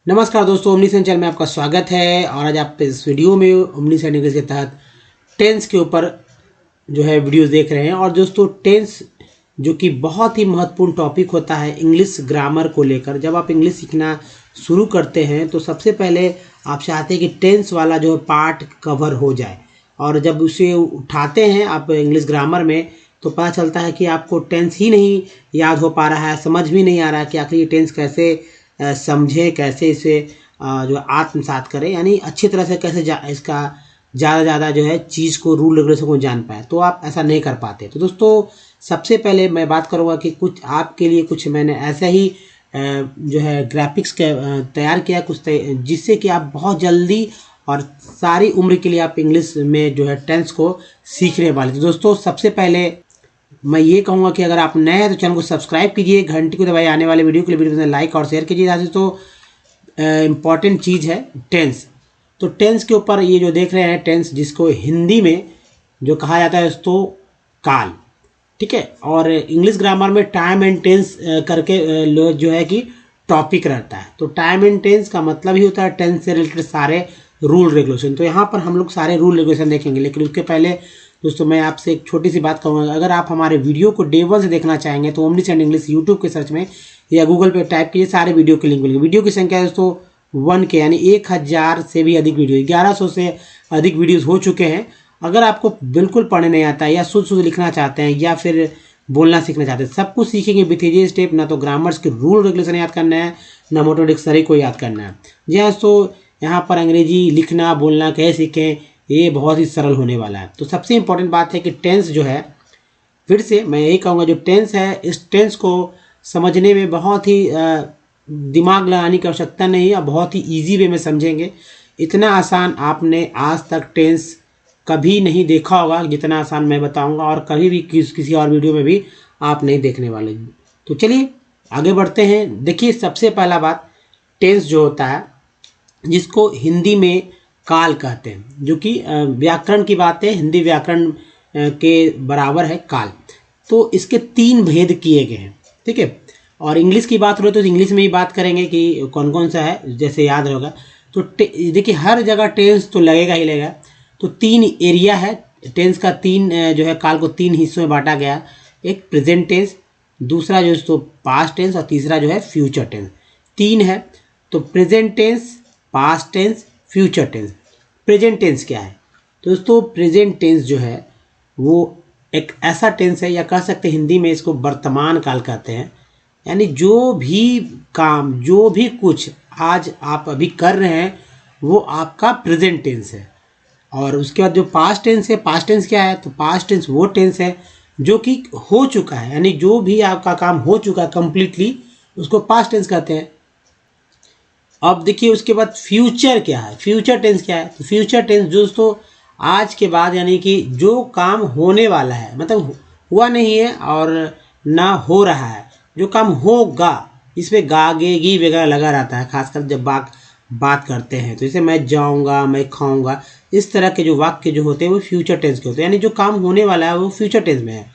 नमस्कार दोस्तों, omni Sen channel में आपका स्वागत है। और आज आप इस वीडियो में ओमनी सेन इंग्लिश के तहत टेंस के ऊपर जो है वीडियोस देख रहे हैं। और दोस्तों टेंस जो कि बहुत ही महत्वपूर्ण टॉपिक होता है इंग्लिश ग्रामर को लेकर। जब आप इंग्लिश सीखना शुरू करते हैं तो सबसे पहले आप चाहते हैं कि टेंस वाला जो पार्ट कवर हो जाए। और जब उसे उठाते हैं आप इंग्लिश ग्रामर में तो पता चलता है कि आपको टेंस ही नहीं याद हो पा रहा है, समझ भी नहीं आ रहा है कि आखिर ये टेंस कैसे समझे, कैसे इसे जो आत्मसात करें, यानी अच्छी तरह से कैसे इसका ज़्यादा जो है चीज़ को, रूल रेगुलेशन को जान पाए। तो आप ऐसा नहीं कर पाते। तो दोस्तों सबसे पहले मैं बात करूँगा कि कुछ आपके लिए कुछ मैंने ऐसा ही जो है ग्राफिक्स तैयार किया कुछ जिससे कि आप बहुत जल्दी और सारी उम्र के लिए आप इंग्लिश में जो है टेंस को सीखने वाले। तो दोस्तों सबसे पहले मैं ये कहूँगा कि अगर आप नए हैं तो चैनल को सब्सक्राइब कीजिए, घंटी को दबाइए, आने वाले वीडियो के लिए वीडियो में लाइक और शेयर कीजिए। जैसे तो इम्पॉर्टेंट चीज़ है टेंस। तो टेंस के ऊपर ये जो देख रहे हैं टेंस, जिसको हिंदी में जो कहा जाता है उसको काल, ठीक है। और इंग्लिश ग्रामर में टाइम एंड टेंस करके जो है कि टॉपिक रहता है। तो टाइम एंड टेंस का मतलब ही होता है टेंस से रिलेटेड सारे रूल रेगुलेशन। तो यहाँ पर हम लोग सारे रूल रेगुलेशन देखेंगे, लेकिन उसके पहले दोस्तों मैं आपसे एक छोटी सी बात कहूँगा। अगर आप हमारे वीडियो को डे वन से देखना चाहेंगे तो ओमनी सेन इंग्लिश यूट्यूब के सर्च में या गूगल पे टाइप कीजिए, सारे वीडियो के लिंक मिलेंगे। वीडियो की संख्या दोस्तों 1K यानी 1000 से भी अधिक वीडियो, 1100 से अधिक वीडियोज़ हो चुके हैं। अगर आपको बिल्कुल पढ़ने नहीं आता है या शुद्ध लिखना चाहते हैं या फिर बोलना सीखना चाहते हैं, सब कुछ सीखेंगे विथ इजी स्टेप। ना तो ग्रामर्स के रूल रेगुलेशन याद करना है, ना मोटर डिक्शनरी को याद करना है। जी हाँ, तो यहाँ पर अंग्रेजी लिखना बोलना कैसे सीखें, ये बहुत ही सरल होने वाला है। तो सबसे इम्पोर्टेंट बात है कि टेंस जो है, फिर से मैं यही कहूँगा, जो टेंस है इस टेंस को समझने में बहुत ही दिमाग लगाने की आवश्यकता नहीं है, बहुत ही इजी वे में समझेंगे। इतना आसान आपने आज तक टेंस कभी नहीं देखा होगा जितना आसान मैं बताऊंगा, और कभी भी किसी और वीडियो में भी आप नहीं देखने वाले। तो चलिए आगे बढ़ते हैं। देखिए सबसे पहला बात, टेंस जो होता है जिसको हिंदी में काल कहते हैं, जो कि व्याकरण की बात है, हिंदी व्याकरण के बराबर है काल। तो इसके 3 भेद किए गए हैं, ठीक है। और इंग्लिश की बात हो तो इंग्लिश में ही बात करेंगे कि कौन कौन सा है, जैसे याद होगा। तो देखिए हर जगह टेंस तो लगेगा ही लगेगा। तो 3 एरिया है टेंस का, 3 जो है काल को 3 हिस्सों में बांटा गया। एक प्रेजेंट टेंस, दूसरा जो है पास्ट टेंस, और तीसरा जो है फ्यूचर टेंस। 3 है। तो present tense, past tense, future tense. Present tense क्या है? तो दोस्तों प्रेजेंट टेंस जो है वो एक ऐसा टेंस है, या कह सकते हैं हिंदी में इसको वर्तमान काल कहते हैं। यानी जो भी काम, जो भी कुछ आज आप अभी कर रहे हैं वो आपका प्रेजेंट टेंस है। और उसके बाद जो पास्ट टेंस है, पास्ट टेंस क्या है? तो पास्ट टेंस वो टेंस है जो कि हो चुका है, यानी जो भी आपका काम हो चुका है कंप्लीटली, उसको पास्ट टेंस कहते हैं। अब देखिए उसके बाद फ्यूचर क्या है, फ्यूचर टेंस क्या है? तो फ्यूचर टेंस दोस्तों आज के बाद, यानी कि जो काम होने वाला है, मतलब हुआ नहीं है और ना हो रहा है, जो काम होगा, इसमें गा गे गी वगैरह लगा रहता है, खासकर जब बात करते हैं। तो जैसे मैं जाऊंगा, मैं खाऊंगा, इस तरह के जो वाक्य जो होते हैं वो फ्यूचर टेंस के होते हैं, यानी जो काम होने वाला है वो फ्यूचर टेंस में है।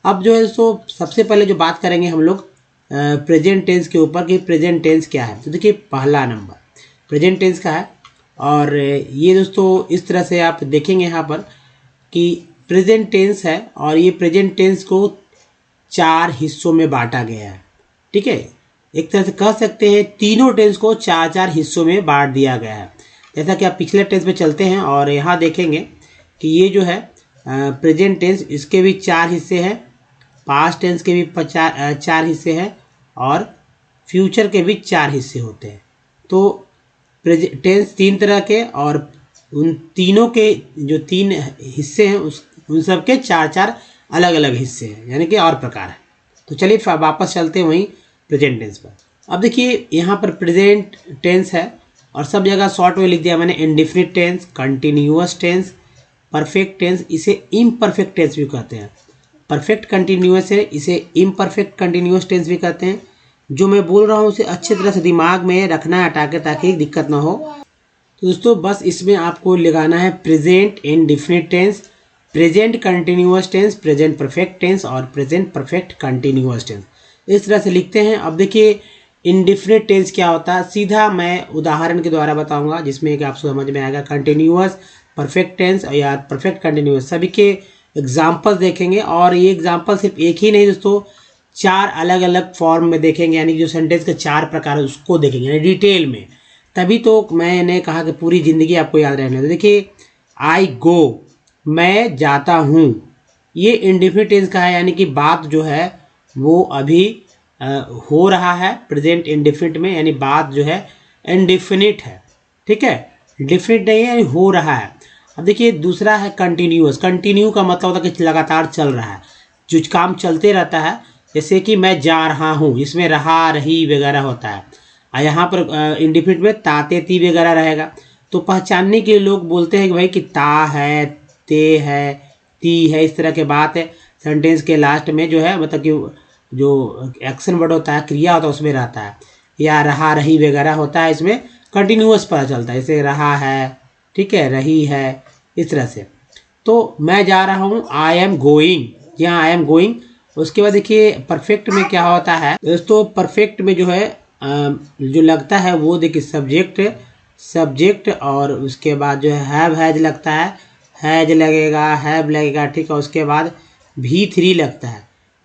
अब जो है तो सबसे पहले जो बात करेंगे हम लोग प्रेजेंट टेंस के ऊपर कि प्रेजेंट टेंस क्या है। तो देखिए पहला नंबर प्रेजेंट टेंस का है। और ये दोस्तों इस तरह से आप देखेंगे यहाँ पर कि प्रेजेंट टेंस है, और ये प्रेजेंट टेंस को 4 हिस्सों में बांटा गया है, ठीक है। एक तरह से कह सकते हैं तीनों टेंस को 4-4 हिस्सों में बांट दिया गया है। जैसा कि आप पिछले टेंस में चलते हैं और यहाँ देखेंगे कि ये जो है प्रेजेंट टेंस, इसके भी 4 हिस्से हैं, पास्ट टेंस के भी 4 हिस्से हैं, और फ्यूचर के भी 4 हिस्से होते हैं। तो टेंस 3 तरह के, और उन तीनों के जो 3 हिस्से हैं उन सब के 4-4 अलग अलग हिस्से हैं, यानी कि और प्रकार है। तो चलिए वापस चलते हैं वहीं प्रेजेंट टेंस पर। अब देखिए यहाँ पर प्रेजेंट टेंस है और सब जगह शॉर्ट में लिख दिया मैंने, indefinite tense, continuous tense, perfect tense, इसे इम्परफेक्ट टेंस भी कहते हैं। परफेक्ट कंटिन्यूअस है, इसे इम्परफेक्ट कंटिन्यूअस टेंस भी कहते हैं। जो मैं बोल रहा हूँ उसे अच्छी तरह से दिमाग में रखना है, हटा के, ताकि दिक्कत ना हो। तो दोस्तों बस इसमें आपको लगाना है present indefinite tense, present continuous tense, present perfect tense और प्रेजेंट परफेक्ट कंटिन्यूअस टेंस, इस तरह से लिखते हैं। अब देखिए इंडिफिनिट टेंस क्या होता है, सीधा मैं उदाहरण के द्वारा बताऊंगा जिसमें कि आपको समझ में आएगा। कंटिन्यूअस, परफेक्ट टेंस या परफेक्ट कंटिन्यूअस सभी के एग्जाम्पल देखेंगे। और ये एग्जाम्पल सिर्फ एक ही नहीं दोस्तों, 4 अलग अलग फॉर्म में देखेंगे, यानी कि जो सेंटेंस के 4 प्रकार है उसको देखेंगे यानी डिटेल में। तभी तो मैंने कहा कि पूरी ज़िंदगी आपको याद रहने। तो देखिए, आई गो, मैं जाता हूँ, ये इंडिफिनिट टेंस का है, यानी कि बात जो है वो अभी हो रहा है प्रेजेंट इंडिफिनिट में, यानी बात जो है इंडिफिनिट है, ठीक है, डिफिनिट नहीं है, यानी हो रहा है। अब देखिए दूसरा है कंटिन्यूअस। कंटिन्यू का मतलब होता है कि लगातार चल रहा है, जो काम चलते रहता है। जैसे कि मैं जा रहा हूँ, इसमें रहा, रही वगैरह होता है। और यहाँ पर इंडिफिनिट में ताते ती वगैरह रहेगा। तो पहचानने के लिए लोग बोलते हैं कि भाई कि ता है, ते है, ती है, इस तरह के बात है। सेंटेंस के लास्ट में जो है मतलब कि जो एक्शन वर्ड होता है, क्रिया होता है, उसमें रहता है, या रहा, रही वगैरह होता है, इसमें कंटिन्यूअस पता चलता है। जैसे रहा है, ठीक है, रही है, इस तरह से। तो मैं जा रहा हूँ, आई एम गोइंग, यहाँ आई एम गोइंग। उसके बाद देखिए परफेक्ट में क्या होता है दोस्तों, परफेक्ट में जो है जो लगता है वो देखिए सब्जेक्ट और उसके बाद जो है हैव हैज लगता है, हैज लगेगा, हैव लगेगा, ठीक है। उसके बाद V3 लगता है,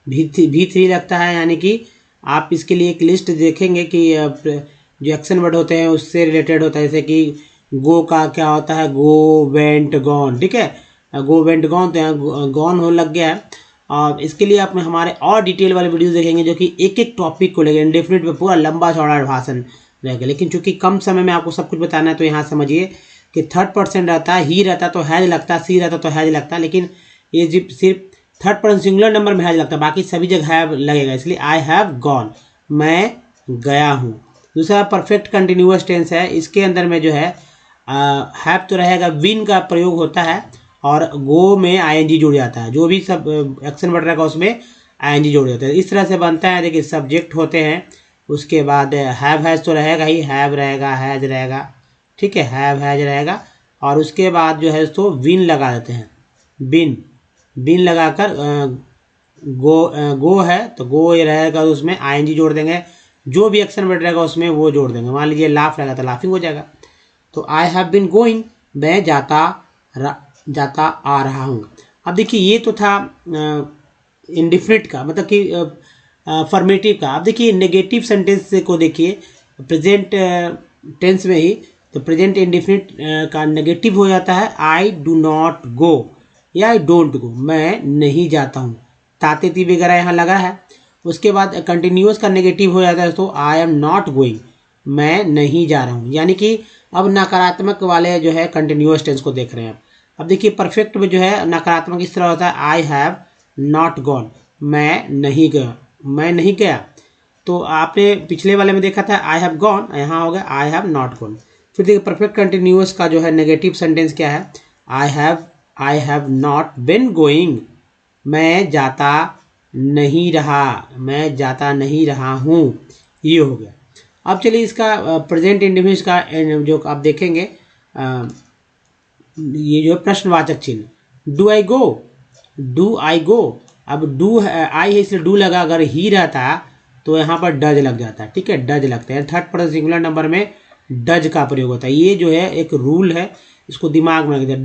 V3 लगता है, यानी कि आप इसके लिए एक लिस्ट देखेंगे कि जो एक्शन वर्ड होते हैं उससे रिलेटेड होता है। जैसे कि गो का क्या होता है, गो, वेंट, गॉन, ठीक है, गो, वेंट, गॉन, तो यहाँ गॉन हो लग गया है। और इसके लिए आप हमारे और डिटेल वाले वीडियोस देखेंगे जो कि एक एक टॉपिक को लेकर इंडेफिनिट पे पूरा लंबा चौड़ा भाषण रहेगा। लेकिन चूंकि कम समय में आपको सब कुछ बताना है, तो यहाँ समझिए कि थर्ड पर्सन रहता है, ही रहता तो हैज लगता, सी रहता तो हैज लगता, लेकिन ये सिर्फ थर्ड पर्सन सिंगुलर नंबर में हैज लगता है, बाकी सभी जगह हैव लगेगा। इसलिए आई हैव गॉन, मैं गया हूँ। दूसरा परफेक्ट कंटिन्यूअस टेंस है, इसके अंदर में जो है हैव तो रहेगा, विन का प्रयोग होता है, और गो में आईएनजी जुड़ जाता है। जो भी सब एक्शन वर्ड रहेगा उसमें आईएनजी जुड़ जाता है। इस तरह से बनता है। देखिए सब्जेक्ट होते हैं, उसके बाद हैव हैज तो रहेगा ही, हैव रहेगा, हैज रहेगा, ठीक है, हैव हैज रहेगा। और उसके बाद जो है तो विन लगा देते हैं, बिन लगाकर गो है तो गो ये रहेगा, उसमें आईएनजी जोड़ देंगे। जो भी एक्शन वर्ड रहेगा उसमें वो जोड़ देंगे। मान लीजिए लाफ रहेगा तो लाफिंग हो जाएगा। तो आई हैव बिन गोइंग, मैं जाता आ रहा हूँ। अब देखिए ये तो था इंडिफिनिट का, मतलब कि फॉर्मेटिव का। अब देखिए नेगेटिव सेंटेंस को देखिए, प्रेजेंट टेंस में ही, तो प्रेजेंट इंडिफिनिट का नेगेटिव हो जाता है आई डू नॉट गो या आई डोंट गो, मैं नहीं जाता हूँ, ताते ती वगैरह यहाँ लगा है। उसके बाद कंटिन्यूअस का नेगेटिव हो जाता है तो आई एम नॉट गोइंग, मैं नहीं जा रहा हूँ। यानी कि अब नकारात्मक वाले जो है कंटिन्यूअस टेंस को देख रहे हैं। अब देखिए परफेक्ट में जो है नकारात्मक इस तरह होता है, आई हैव नॉट गॉन, मैं नहीं गया। तो आपने पिछले वाले में देखा था आई हैव गॉन, यहाँ हो गया आई हैव नॉट गॉन। फिर देखिए परफेक्ट कंटिन्यूअस का जो है नेगेटिव सेंटेंस क्या है, I have not been going, मैं जाता नहीं रहा हूँ, ये हो गया। अब चलिए इसका प्रेजेंट इंडिफिनिट का जो आप देखेंगे, ये जो प्रश्नवाचक चिन्ह, डू आई गो। अब डू आई है इसलिए डू लगा, अगर ही रहता तो यहाँ पर डज लग जाता, ठीक है, डज लगता है। थर्ड पर्सन सिंगुलर नंबर में डज का प्रयोग होता है। ये जो है एक रूल है, इसको दिमाग में रखिए।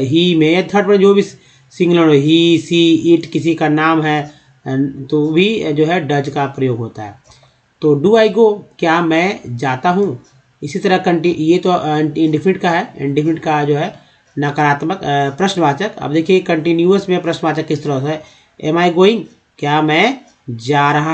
ही में थर्ड पर्सन जो भी सिंगुलर, ही, सी, इट किसी का नाम है तो भी जो है डज का प्रयोग होता है। तो डू आई गो, क्या मैं जाता हूँ। इसी तरह ये तो इंडिफिनिट का है। इंडिफिनिट का जो है नकारात्मक प्रश्नवाचक। अब देखिए कंटिन्यूअस में प्रश्नवाचक किस तरह है, एम आई गोइंग, क्या मैं जा रहा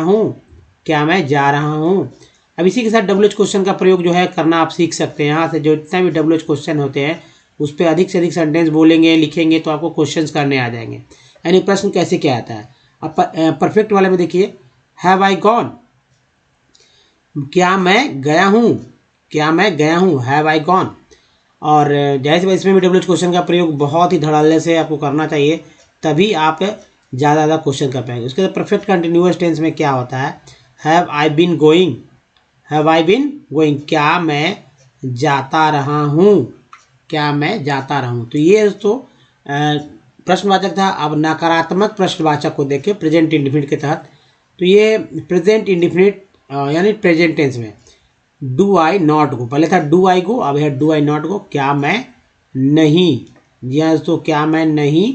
हूँ। अब इसी के साथ WH क्वेश्चन का प्रयोग जो है करना आप सीख सकते हैं। यहाँ से जो जितना भी WH क्वेश्चन होते हैं उस पर अधिक से अधिक सेंटेंस बोलेंगे, लिखेंगे तो आपको क्वेश्चंस करने आ जाएंगे। यानी प्रश्न कैसे क्या आता है। अब परफेक्ट वाले में देखिए, हैव आई गॉन, क्या मैं गया हूँ, हैव आई गॉन। और जैसे इसमें भी WH क्वेश्चन का प्रयोग बहुत ही धड़ल्ले से आपको करना चाहिए, तभी आप ज़्यादा क्वेश्चन कर पाएंगे। उसके बाद परफेक्ट कंटिन्यूअस टेंस में क्या होता है, हैव आई बिन गोइंग, क्या मैं जाता रहा हूँ, तो ये तो प्रश्नवाचक था। अब नकारात्मक प्रश्नवाचक को देखें प्रेजेंट इंडिफिनिट के तहत। तो ये प्रेजेंट इंडिफिनिट यानी प्रेजेंट टेंस में डू आई नॉट गो, पहले था डू आई गो, अब है डू आई नॉट गो, क्या मैं नहीं, जी हाँ दोस्तों, क्या मैं नहीं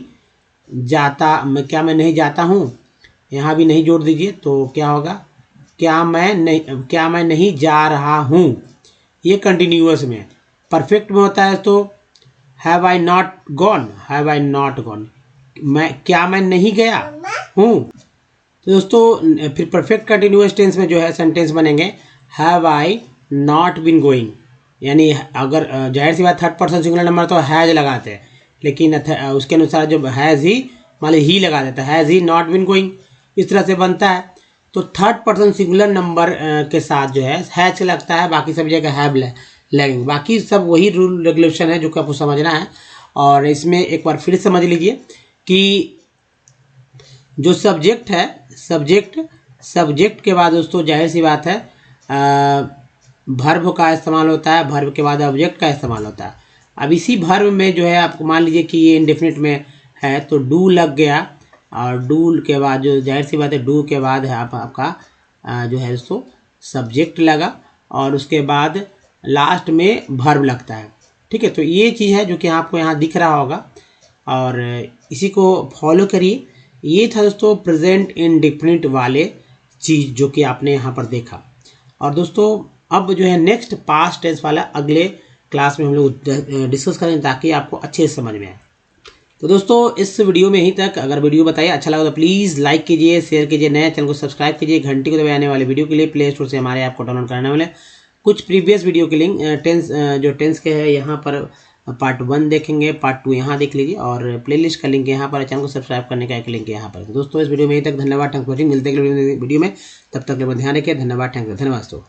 जाता, क्या मैं नहीं जाता हूँ, यहाँ भी नहीं जोड़ दीजिए तो क्या होगा, क्या मैं नहीं जा रहा हूँ, ये कंटिन्यूअस में है। परफेक्ट में होता है तो have I not gone, have I not gone, क्या मैं नहीं गया हूँ। तो दोस्तों फिर परफेक्ट कंटिन्यूअस टेंस में जो है सेंटेंस बनेंगे have I not been going, यानी अगर जाहिर सी बात थर्ड पर्सन सिंगुलर नंबर तो हैज लगाते हैं, लेकिन उसके अनुसार जो हैज ही मान ली ही लगा देता है, has he not been going, इस तरह से बनता है। तो थर्ड पर्सन सिंगुलर नंबर के साथ जो है हैज लगता है, बाकी सब जगह हैव लगेंगे, बाकी सब वही रूल रेगुलेशन है जो कि आपको समझना है। और इसमें एक बार फिर समझ लीजिए कि जो सब्जेक्ट है, सब्जेक्ट के बाद दोस्तों जाहिर सी बात है भर्ब का इस्तेमाल होता है, भर्ब के बाद ऑब्जेक्ट का इस्तेमाल होता है। अब इसी भर्ब में जो है आपको मान लीजिए कि ये इंडेफिनिट में है तो डू लग गया, और डू के बाद जो जाहिर सी बात है डू के बाद है आपका जो है दोस्तों सब्जेक्ट लगा, और उसके बाद लास्ट में भर्ब लगता है। ठीक है, तो ये चीज़ है जो कि आपको यहाँ दिख रहा होगा, और इसी को फॉलो करिए। ये था दोस्तों प्रेजेंट इंडेफिनिट वाले चीज़ जो कि आपने यहाँ पर देखा। और दोस्तों अब जो है नेक्स्ट पास्ट टेंस वाला अगले क्लास में हम लोग डिस्कस करेंगे ताकि आपको अच्छे से समझ में आए। तो दोस्तों इस वीडियो में यहीं तक। अगर वीडियो बताइए अच्छा लगा तो प्लीज़ लाइक कीजिए, शेयर कीजिए, नए चैनल को सब्सक्राइब कीजिए, घंटी को दबाए आने वाले वीडियो के लिए प्ले स्टोर से हमारे ऐप को डाउनलोड करने वाले कुछ प्रीवियस वीडियो के लिंक टेंस के है यहाँ पर पार्ट 1 देखेंगे, पार्ट 2 यहाँ देख लीजिए, और प्लेलिस्ट का लिंक यहाँ पर, चैनल को सब्सक्राइब करने का एक लिंक यहाँ पर। तो दोस्तों इस वीडियो में यहीं तक। धन्यवाद, थैंक्स फॉर वॉचिंग। मिलते हैं अगले वीडियो में, तब तक के लिए ध्यान रखिए। धन्यवाद, थैंक्स, धन्यवाद दोस्तों।